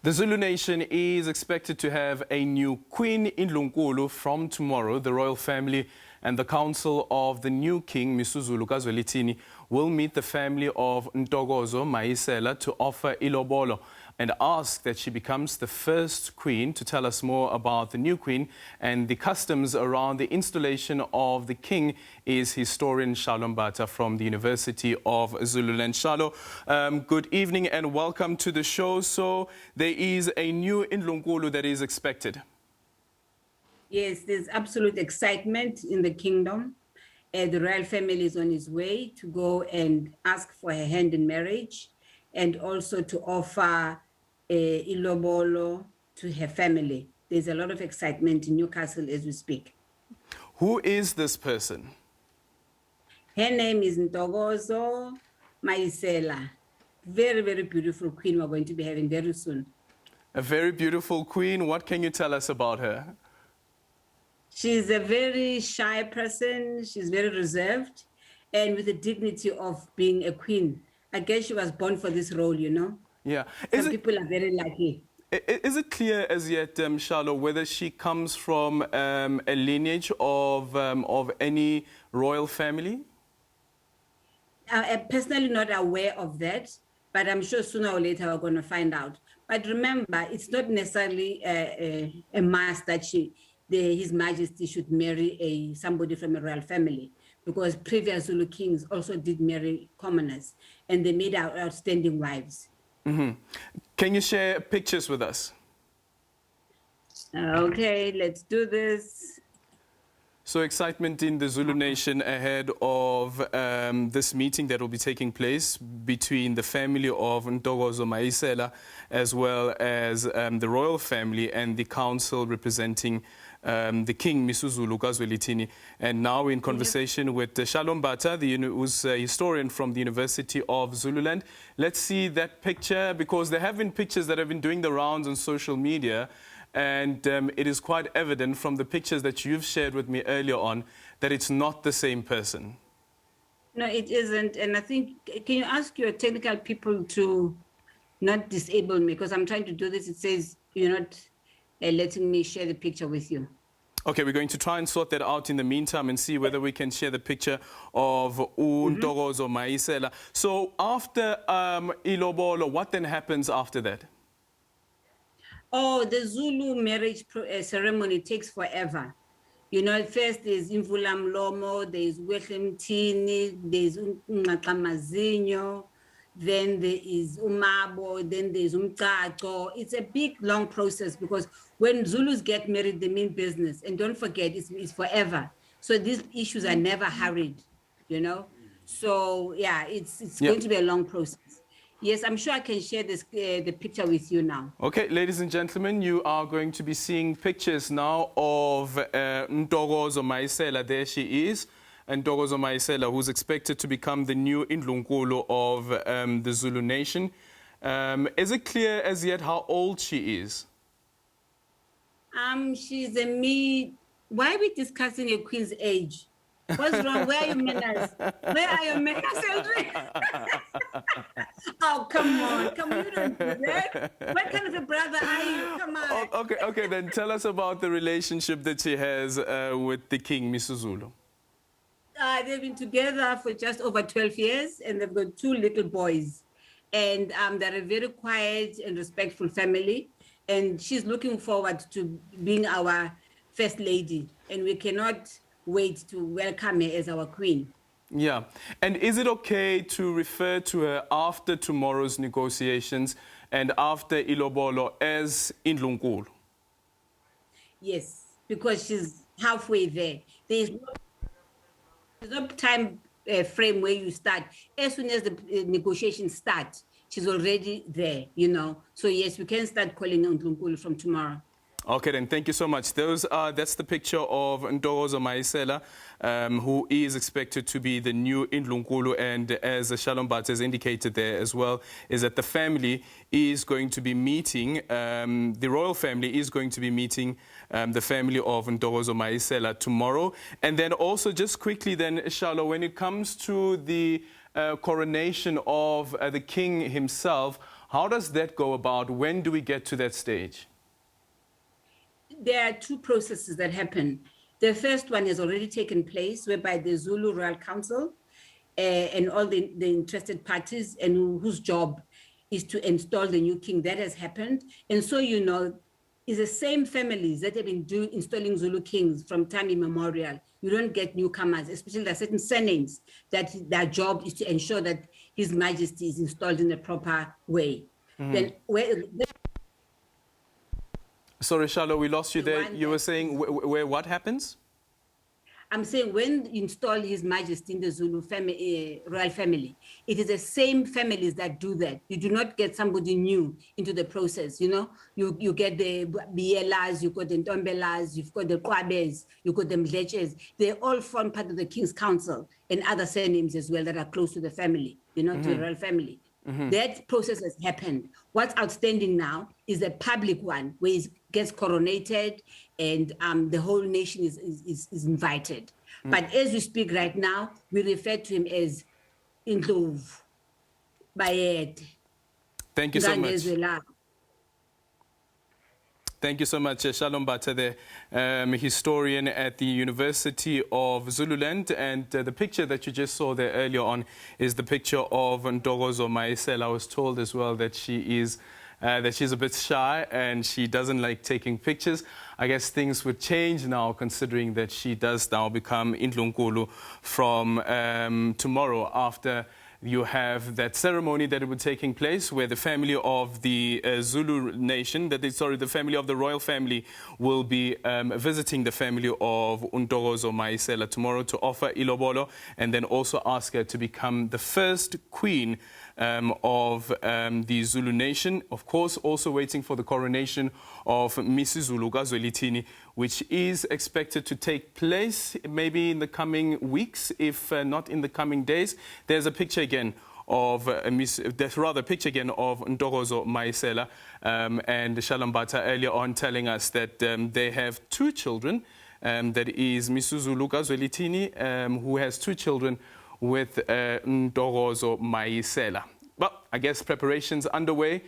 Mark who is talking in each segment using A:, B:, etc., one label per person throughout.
A: The Zulu nation is expected to have a new queen, uNdlunkulu, from tomorrow. The royal family and the council of the new king, Misuzulu, kaZwelithini, will meet the family of Ntokozo Mayisela to offer ilobolo and ask that she becomes the first queen. To tell us more about the new queen and the customs around the installation of the king is historian Shalo Mbatha from the University of Zululand. Shalo, good evening and welcome to the show. So there is a new uNdlunkulu that is expected.
B: Yes, there's absolute excitement in the kingdom. The royal family is on its way to go and ask for her hand in marriage and also to offer ilobolo to her family. There's a lot of excitement in Newcastle as we speak.
A: Who is this person?
B: Her name is Ntokozo Mayisela. Very, very beautiful queen we're going to be having very soon.
A: A very beautiful queen. What can you tell us about her?
B: She's a very shy person. She's very reserved and with the dignity of being a queen. I guess she was born for this role, you know?
A: Yeah.
B: Some people are very lucky.
A: Is it clear as yet, Shalo, whether she comes from a lineage of any royal family?
B: I'm personally not aware of that, but I'm sure sooner or later we're going to find out. But remember, it's not necessarily a must that His Majesty should marry somebody from a royal family, because previous Zulu kings also did marry commoners, and they made outstanding wives.
A: Mm-hmm. Can you share pictures with us?
B: Okay, let's do this.
A: So excitement in the Zulu nation ahead of this meeting that will be taking place between the family of Ntokozo Mayisela as well as the royal family and the council representing the king, Misuzulu, kaZwelithini. And now in conversation with Shalo Mbatha, who's a historian from the University of Zululand. Let's see that picture, because there have been pictures that have been doing the rounds on social media. And it is quite evident from the pictures that you've shared with me earlier on that it's not the same person.
B: No, it isn't. And I think, can you ask your technical people to not disable me? Because I'm trying to do this. It says you're not letting me share the picture with you.
A: Okay, we're going to try and sort that out in the meantime and see whether we can share the picture of uNtokozo Mayisela. So after ilobolo, what then happens after that?
B: Oh, the Zulu marriage ceremony takes forever. You know, first there's imvulamlomo, there's uLemthini, there's uNqaqamazinyo, then there is umabo, then there's umcaco. It's a big, long process, because when Zulus get married, they mean business. And don't forget, it's forever. So these issues are never hurried, you know? So, yeah, it's going to be a long process. Yes, I'm sure I can share this the picture with you now.
A: Okay, ladies and gentlemen, you are going to be seeing pictures now of Ntokozo Mayisela. There she is. And Ntokozo Mayisela, who's expected to become the new uNdlunkulu of the Zulu nation. Is it clear as yet how old she is?
B: She's a Why are we discussing a queen's age? What's wrong? Where are your manners? Where are your manners, Eldrick? Oh, come on, you don't do that. What kind of a brother are you? Come on.
A: Okay, then tell us about the relationship that she has with the king, Misuzulu.
B: They've been together for just over 12 years, and they've got 2 little boys. And they're a very quiet and respectful family. And she's looking forward to being our first lady. And we cannot wait to welcome her as our queen.
A: Yeah. And is it okay to refer to her after tomorrow's negotiations and after ilobolo as uNdlunkulu?
B: Yes, because she's halfway there. There's no time frame where you start. As soon as the negotiations start, she's already there, you know. So yes, we can start calling uNdlunkulu from tomorrow.
A: Okay, then thank you so much. That's the picture of Ntokozo Mayisela, who is expected to be the new uNdlunkulu, and as Shalo Mbatha has indicated there as well, is that the family is going to be meeting, the royal family is going to be meeting the family of Ntokozo Mayisela tomorrow. And then also just quickly then, Shalo, when it comes to the coronation of the king himself, How does that go about? When do we get to that stage?
B: There are two processes that happen. The first one has already taken place, whereby the Zulu Royal Council and all the interested parties, and whose job is to install the new king. That has happened. And so, you know, it's the same families that have been installing Zulu kings from time immemorial. You don't get newcomers, especially there are certain surnames that their job is to ensure that His Majesty is installed in a proper way. Then
A: Sorry, Shalo, we lost you there. You were saying where what happens?
B: I'm saying when you install His Majesty in the Zulu family, royal family, it is the same families that do that. You do not get somebody new into the process, you know. You get the Bielas, you got the Ntombelas, you've got the Kwabes, you got the Mdleches. They all form part of the King's Council and other surnames as well that are close to the family, you know, to the royal family. That process has happened. What's outstanding now is a public one where it gets coronated and the whole nation is invited. But as we speak right now, we refer to him as uNdlunkulu.
A: Thank you so much. Thank you so much, Shalo Mbatha, the historian at the University of Zululand. And the picture that you just saw there earlier on is the picture of Ntokozo Mayisela. I was told as well that she's a bit shy and she doesn't like taking pictures. I guess things would change now, considering that she does now become uNdlunkulu from tomorrow, after you have that ceremony that will be taking place where the family of the Zulu nation, the family of the royal family, will be visiting the family of uNtokozo Mayisela tomorrow to offer ilobolo and then also ask her to become the first queen of the Zulu nation. Of course, also waiting for the coronation of Misuzulu, kaZwelithini, which is expected to take place maybe in the coming weeks, if not in the coming days. There's a picture again of picture again of Ntokozo Mayisela and Shalo Mbatha earlier on telling us that they have two children. That is Misuzulu kaZwelithini, who has two children with Ntokozo Mayisela. Well, I guess preparations underway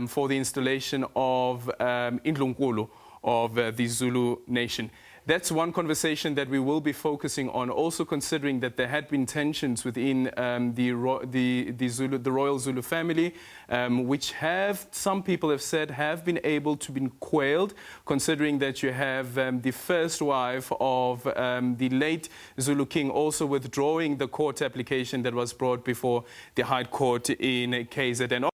A: for the installation of uNdlunkulu of the Zulu nation. That's one conversation that we will be focusing on, also considering that there had been tensions within the royal Zulu family, which some people have said have been able to be quelled, considering that you have the first wife of the late Zulu king also withdrawing the court application that was brought before the High Court in KZN.